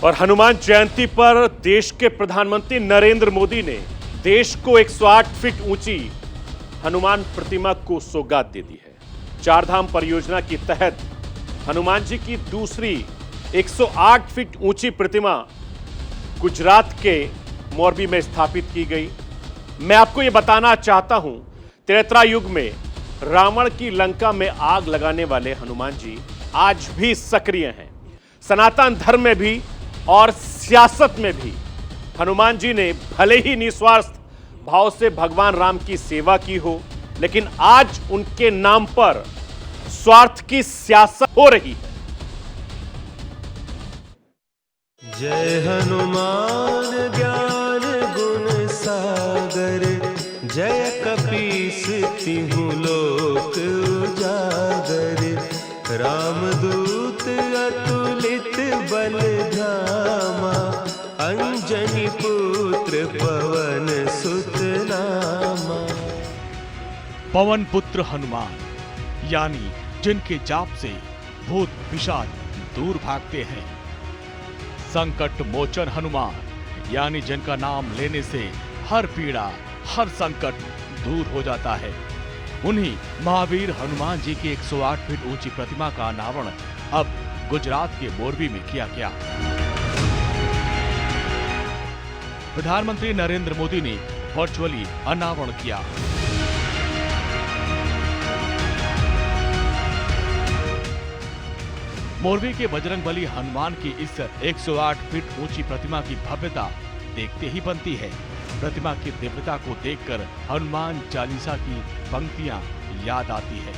और हनुमान जयंती पर देश के प्रधानमंत्री नरेंद्र मोदी ने देश को 108 फीट ऊंची हनुमान प्रतिमा को सौगात दे दी है। चारधाम परियोजना के तहत हनुमान जी की दूसरी 108 फीट ऊंची प्रतिमा गुजरात के मोरबी में स्थापित की गई। मैं आपको यह बताना चाहता हूं, त्रेता युग में रावण की लंका में आग लगाने वाले हनुमान जी आज भी सक्रिय हैं। सनातन धर्म में भी और सियासत में भी हनुमान जी ने भले ही निस्वार्थ भाव से भगवान राम की सेवा की हो, लेकिन आज उनके नाम पर स्वार्थ की सियासत हो रही है। जय हनुमान ज्ञान गुण सागर, जय कपीस तिहु लोक उजागर। रामदूत अतुलित बल धामा, अंजनी पुत्र पवन सुत नामा। पवन पुत्र हनुमान यानी जिनके जाप से भूत पिशाच दूर भागते हैं। संकट मोचन हनुमान यानी जिनका नाम लेने से हर पीड़ा हर संकट दूर हो जाता है। उन्हीं महावीर हनुमान जी की 108 फीट ऊंची प्रतिमा का अनावरण अब गुजरात के मोरबी में किया गया। प्रधानमंत्री नरेंद्र मोदी ने वर्चुअली अनावरण किया। मोरबी के बजरंगबली हनुमान की इस 108 फीट ऊंची प्रतिमा की भव्यता देखते ही बनती है। प्रतिमा की दिव्यता को देखकर हनुमान चालीसा की पंक्तियां याद आती है।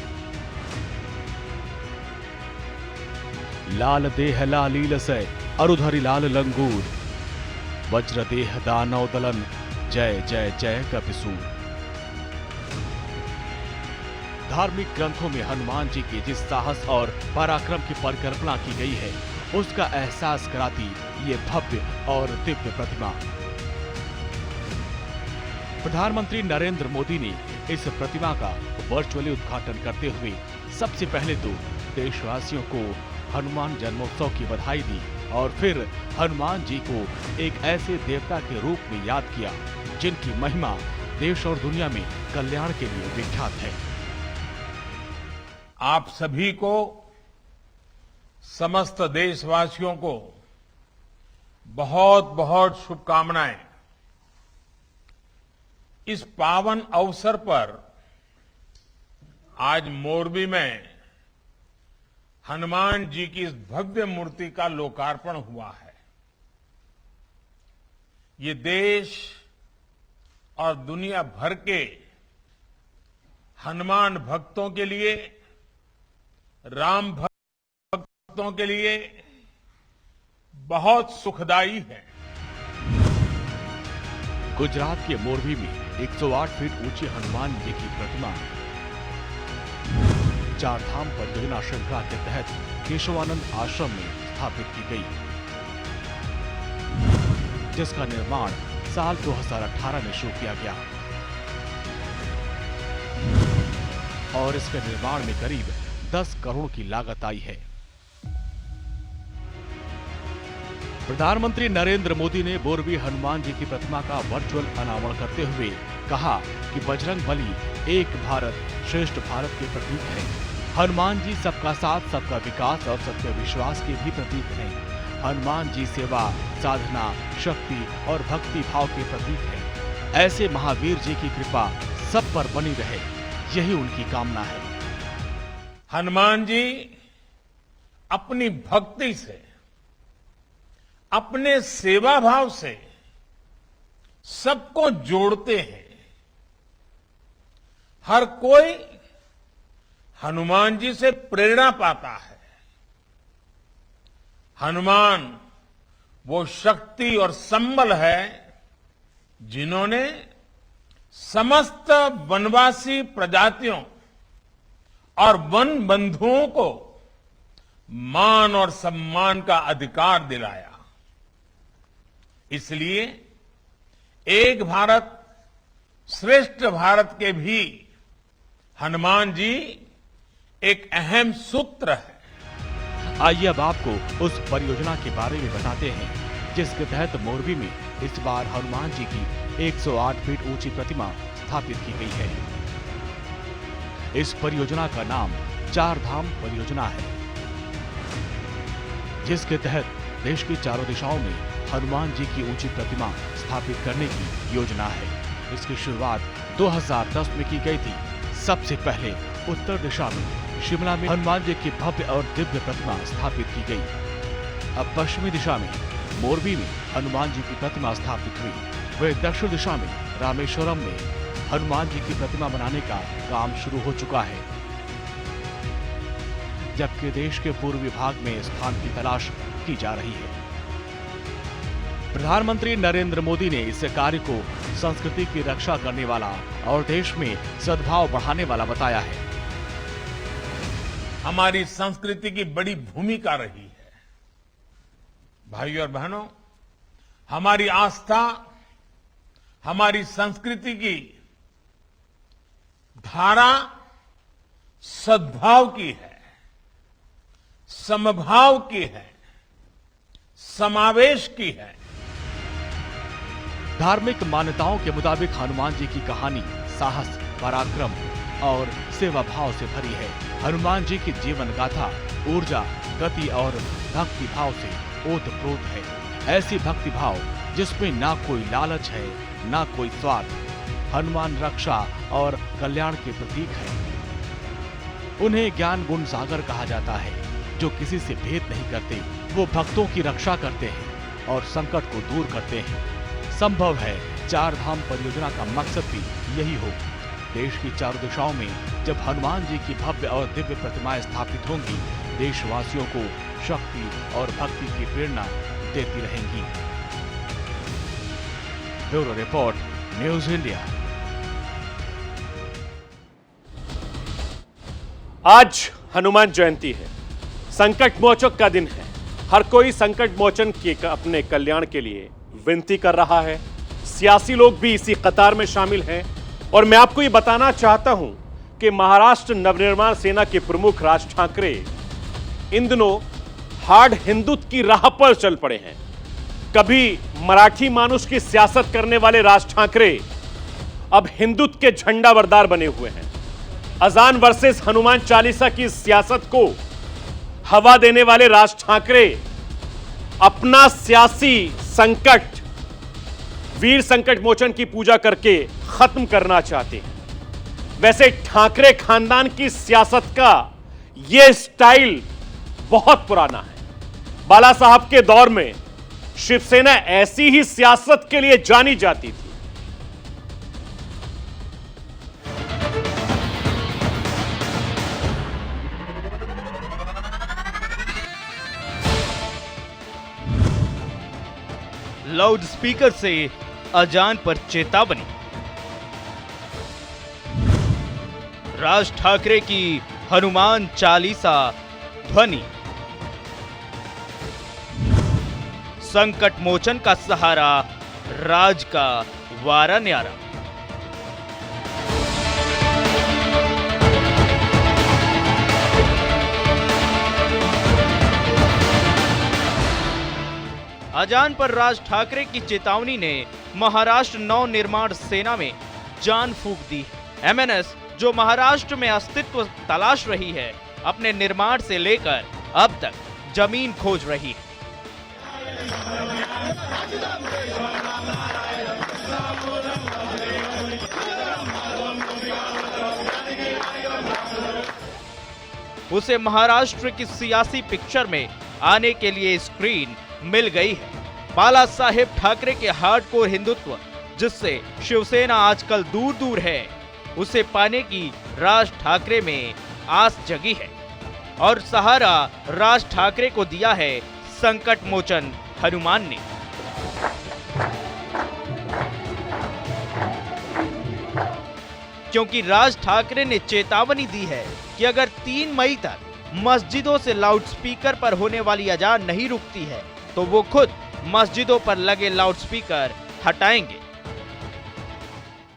लाल देह लालील से अरुधरि लाल लंगूर, वज्र देह दानव दलन, जय जय जय कपिसूर। धार्मिक ग्रंथों में हनुमान जी के जिस साहस और पराक्रम की परिकल्पना की गई है, उसका एहसास कराती ये भव्य और दिव्य प्रतिमा। प्रधानमंत्री नरेंद्र मोदी ने इस प्रतिमा का वर्चुअली उद्घाटन करते हुए सबसे पहले तो देशवासियों को हनुमान जन्मोत्सव की बधाई दी और फिर हनुमान जी को एक ऐसे देवता के रूप में याद किया जिनकी महिमा देश और दुनिया में कल्याण के लिए विख्यात है। आप सभी को, समस्त देशवासियों को बहुत बहुत शुभकामनाएं। इस पावन अवसर पर आज मोरबी में हनुमान जी की इस भव्य मूर्ति का लोकार्पण हुआ है। ये देश और दुनिया भर के हनुमान भक्तों के लिए, राम भक्तों के लिए बहुत सुखदाई है। गुजरात के मोरबी में 108 फीट ऊंची हनुमान जी की प्रतिमा चारधाम परियोजना श्रृंखला के तहत केशवानंद आश्रम में स्थापित की गई, जिसका निर्माण साल 2018 में शुरू किया गया और इसके निर्माण में करीब 10 करोड़ की लागत आई है। प्रधानमंत्री नरेंद्र मोदी ने मोरबी हनुमान जी की प्रतिमा का वर्चुअल अनावरण करते हुए कहा कि बजरंगबली एक भारत श्रेष्ठ भारत के प्रतीक हैं। हनुमान जी सबका साथ, सबका विकास और सबके विश्वास के भी प्रतीक हैं। हनुमान जी सेवा, साधना, शक्ति और भक्ति भाव के प्रतीक हैं। ऐसे महावीर जी की कृपा सब पर बनी रहे, यही उनकी कामना है। हनुमान जी अपनी भक्ति से, अपने सेवा भाव से सबको जोड़ते हैं। हर कोई हनुमान जी से प्रेरणा पाता है। हनुमान वो शक्ति और संबल है जिन्होंने समस्त वनवासी प्रजातियों और वन बंधुओं को मान और सम्मान का अधिकार दिलाया। इसलिए एक भारत श्रेष्ठ भारत के भी हनुमान जी एक अहम सूत्र है। आइए अब आपको उस परियोजना के बारे में बताते हैं जिसके तहत मोरबी में इस बार हनुमान जी की 108 फीट ऊंची प्रतिमा स्थापित की गई है। इस परियोजना का नाम चार धाम परियोजना है, जिसके तहत देश की चारों दिशाओं में हनुमान जी की ऊंची प्रतिमा स्थापित करने की योजना है। इसकी शुरुआत 2010 में की गई थी। सबसे पहले उत्तर दिशा में शिमला में हनुमान जी की भव्य और दिव्य प्रतिमा स्थापित की गई। अब पश्चिमी दिशा में मोरबी में हनुमान जी की प्रतिमा स्थापित हुई। वहीं दक्षिण दिशा में रामेश्वरम में हनुमान जी की प्रतिमा बनाने का काम शुरू हो चुका है, जबकि देश के पूर्वी भाग में स्थान की तलाश की जा रही है। प्रधानमंत्री नरेंद्र मोदी ने इस कार्य को संस्कृति की रक्षा करने वाला और देश में सद्भाव बढ़ाने वाला बताया है। हमारी संस्कृति की बड़ी भूमिका रही है। भाइयों और बहनों, हमारी आस्था हमारी संस्कृति की धारा सद्भाव की है, समभाव की है, समावेश की है। धार्मिक मान्यताओं के मुताबिक हनुमान जी की कहानी साहस, पराक्रम और सेवा भाव से भरी है। हनुमान जी की जीवन गाथा ऊर्जा, गति और भक्ति भाव से ओतप्रोत है। ऐसी भक्ति भाव जिसमें ना कोई लालच है, ना कोई स्वार्थ। हनुमान रक्षा और कल्याण के प्रतीक है। उन्हें ज्ञान गुण सागर कहा जाता है, जो किसी से भेद नहीं करते। वो भक्तों की रक्षा करते हैं और संकट को दूर करते हैं। संभव है चार धाम परियोजना का मकसद भी यही हो। देश की चारों दिशाओं में जब हनुमान जी की भव्य और दिव्य प्रतिमाएं स्थापित होंगी, देशवासियों को शक्ति और भक्ति की प्रेरणा देती रहेंगी। Bureau report, news India. आज हनुमान जयंती है, संकट मोचक का दिन है। हर कोई संकट मोचन के अपने कल्याण के लिए विनती कर रहा है। सियासी लोग भी इसी कतार में शामिल हैं। और मैं आपको ये बताना चाहता हूं कि महाराष्ट्र नवनिर्माण सेना के प्रमुख राज ठाकरे इन दिनों हार्ड हिंदुत्व की राह पर चल पड़े हैं। कभी मराठी मानुष की सियासत करने वाले राज ठाकरे अब हिंदुत्व के झंडा बरदार बने हुए हैं। अजान वर्सेस हनुमान चालीसा की सियासत को हवा देने वाले राज ठाकरे अपना सियासी संकट वीर संकट मोचन की पूजा करके खत्म करना चाहते हैं। वैसे ठाकरे खानदान की सियासत का यह स्टाइल बहुत पुराना है। बाला साहब के दौर में शिवसेना ऐसी ही सियासत के लिए जानी जाती थी। लाउडस्पीकर से अजान पर चेतावनी। राज ठाकरे की हनुमान चालीसा ध्वनि। संकट मोचन का सहारा, राज का वारा न्यारा। अजान पर राज ठाकरे की चेतावनी ने महाराष्ट्र नव निर्माण सेना में जान फूंक दी। एमएनएस, जो महाराष्ट्र में अस्तित्व तलाश रही है, अपने निर्माण से लेकर अब तक जमीन खोज रही है। उसे महाराष्ट्र की सियासी पिक्चर में आने के लिए स्क्रीन मिल गई है। बाला साहेब ठाकरे के हार्डकोर हिंदुत्व, जिससे शिवसेना आजकल दूर दूर है, उसे पाने की राज ठाकरे में आस जगी है। और सहारा राज ठाकरे को दिया है संकट मोचन हनुमान ने। क्योंकि राज ठाकरे ने चेतावनी दी है कि अगर 3 मई तक मस्जिदों से लाउडस्पीकर पर होने वाली अजान नहीं रुकती है, तो वो खुद मस्जिदों पर लगे लाउडस्पीकर हटाएंगे।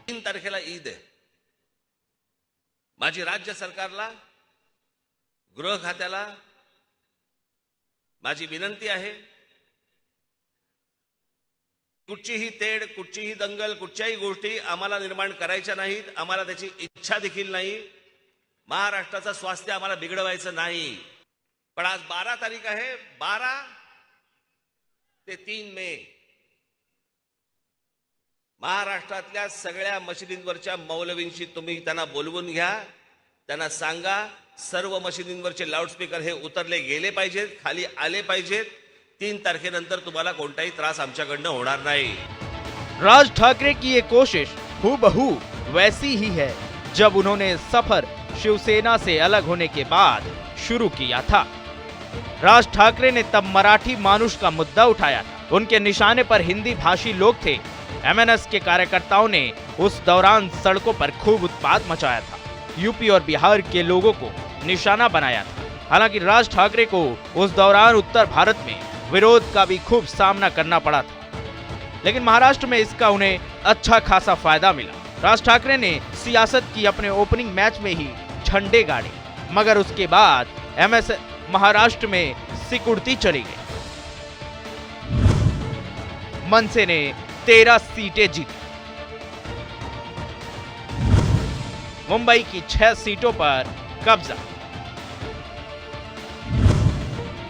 3 तारखेला ईद आहे। माझी राज्य सरकारला, गृह खात्याला माझी विनंती आहे, कुठचीही तेढ, कुठचीही दंगल, कुठच्याही गोष्टी आम्हाला निर्माण करायच्या नाहीत. आम्हाला त्याची इच्छा देखील नाही. महाराष्ट्राचं स्वास्थ्य आम्हाला बिघडवायचं नाही. पण आज 12 तारीख आहे. 12 ते 3 मे महाराष्ट्रातल्या सगळ्या मशिदींवरच्या मौलवींशी तुम्ही त्यांना बोलवून घ्या. त्यांना सांगा सर्व मशिदींवरचे लाऊडस्पीकर हे उतरले गेले पाहिजेत, खाली आले पाहिजेत. 3 तारखेनंतर तुम्हाला कोणताही त्रास आमच्याकडनं होणार नाही. राज ठाकरे की ये कोशिश हूबहू वैसी ही है जब उन्होंने सफर शिवसेना से अलग होने के बाद शुरू किया था। राज ठाकरे ने तब मराठी मानुष का मुद्दा उठाया था। उनके निशाने पर हिंदी भाषी लोग थे। एमएनएस के कार्यकर्ताओं ने उस दौरान सड़कों पर खूब उत्पात मचाया था। यूपी और बिहार के लोगों को निशाना बनाया था। हालांकि राज ठाकरे को उस दौरान उत्तर भारत में विरोध का भी खूब सामना करना पड़ा था, लेकिन महाराष्ट्र में इसका उन्हें अच्छा खासा फायदा मिला। राज ठाकरे ने सियासत की अपने ओपनिंग मैच में ही झंडे गाड़े, मगर उसके बाद एमएस महाराष्ट्र में सिकुड़ती चली गई। मनसे ने 13 सीटें जीती। मुंबई की 6 सीटों पर कब्जा,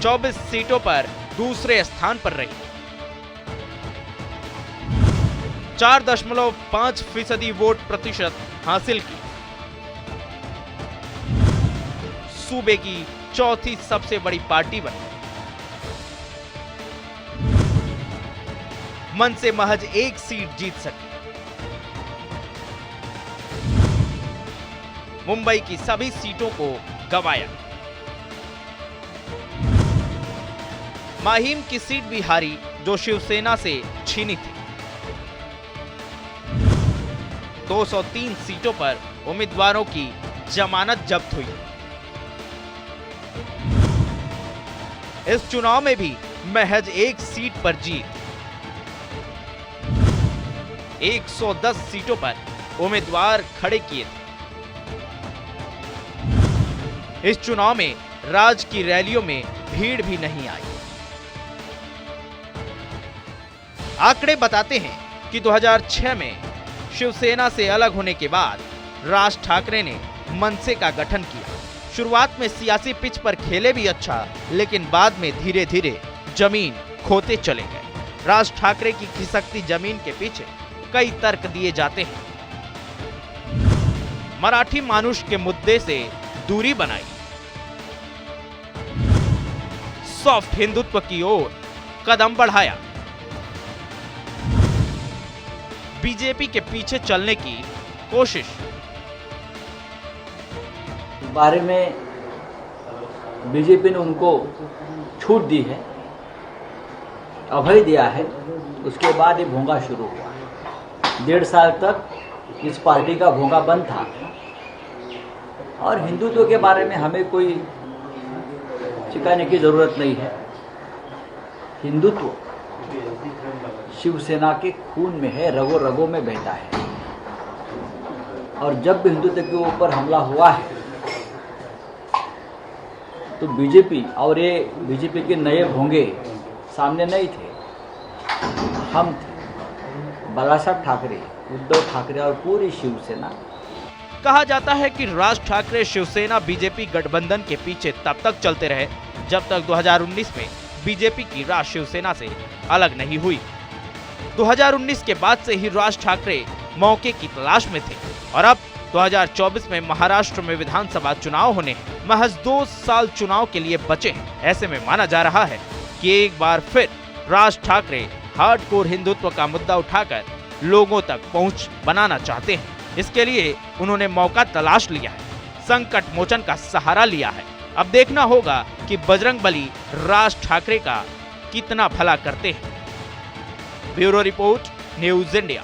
24 सीटों पर दूसरे स्थान पर रही। 4.5% वोट प्रतिशत हासिल की। सूबे की चौथी सबसे बड़ी पार्टी बनी। मन से महज 1 सीट जीत सकी। मुंबई की सभी सीटों को गंवाया। माहिम की सीट भी हारी जो शिवसेना से छीनी थी। 203 सीटों पर उम्मीदवारों की जमानत जब्त हुई। इस चुनाव में भी महज 1 सीट पर जीत। 110 सीटों पर उम्मीदवार खड़े किए थे। इस चुनाव में राज की रैलियों में भीड़ भी नहीं आई। आंकड़े बताते हैं कि 2006 में शिवसेना से अलग होने के बाद राज ठाकरे ने मनसे का गठन किया। शुरुआत में सियासी पिच पर खेले भी अच्छा, लेकिन बाद में धीरे धीरे जमीन खोते चले गए। राज ठाकरे की खिसकती जमीन के पीछे कई तर्क दिए जाते हैं। मराठी मानुष के मुद्दे से दूरी बनाई, सॉफ्ट हिंदुत्व की ओर कदम बढ़ाया, बीजेपी के पीछे चलने की कोशिश। बारे में बीजेपी ने उनको छूट दी है, अभय दिया है। उसके बाद ये भोंगा शुरू हुआ। 1.5 साल तक इस पार्टी का भोंगा बंद था और हिंदुत्व के बारे में हमें कोई सिखाने की जरूरत नहीं है। हिंदुत्व शिवसेना के खून में है, रगों रगों में बहता है। और जब भी हिंदुत्व के ऊपर हमला हुआ है तो बीजेपी और ये बीजेपी के नए भोंगे सामने नहीं थे, हम थे। बाला साहब ठाकरे, उद्धव ठाकरे और पूरी शिवसेना। कहा जाता है कि राज ठाकरे शिवसेना बीजेपी गठबंधन के पीछे तब तक चलते रहे जब तक 2019 में बीजेपी की राज शिवसेना से अलग नहीं हुई। 2019 के बाद से ही राज ठाकरे मौके की तलाश में थे और अब 2024 में महाराष्ट्र में विधानसभा चुनाव होने हैं। महज 2 साल चुनाव के लिए बचे हैं। ऐसे में माना जा रहा है कि एक बार फिर राज ठाकरे हार्डकोर हिंदुत्व का मुद्दा उठाकर लोगों तक पहुंच बनाना चाहते हैं। इसके लिए उन्होंने मौका तलाश लिया है, संकट मोचन का सहारा लिया है। अब देखना होगा कि बजरंगबली राज ठाकरे का कितना भला करते हैं। Bureau report, news India.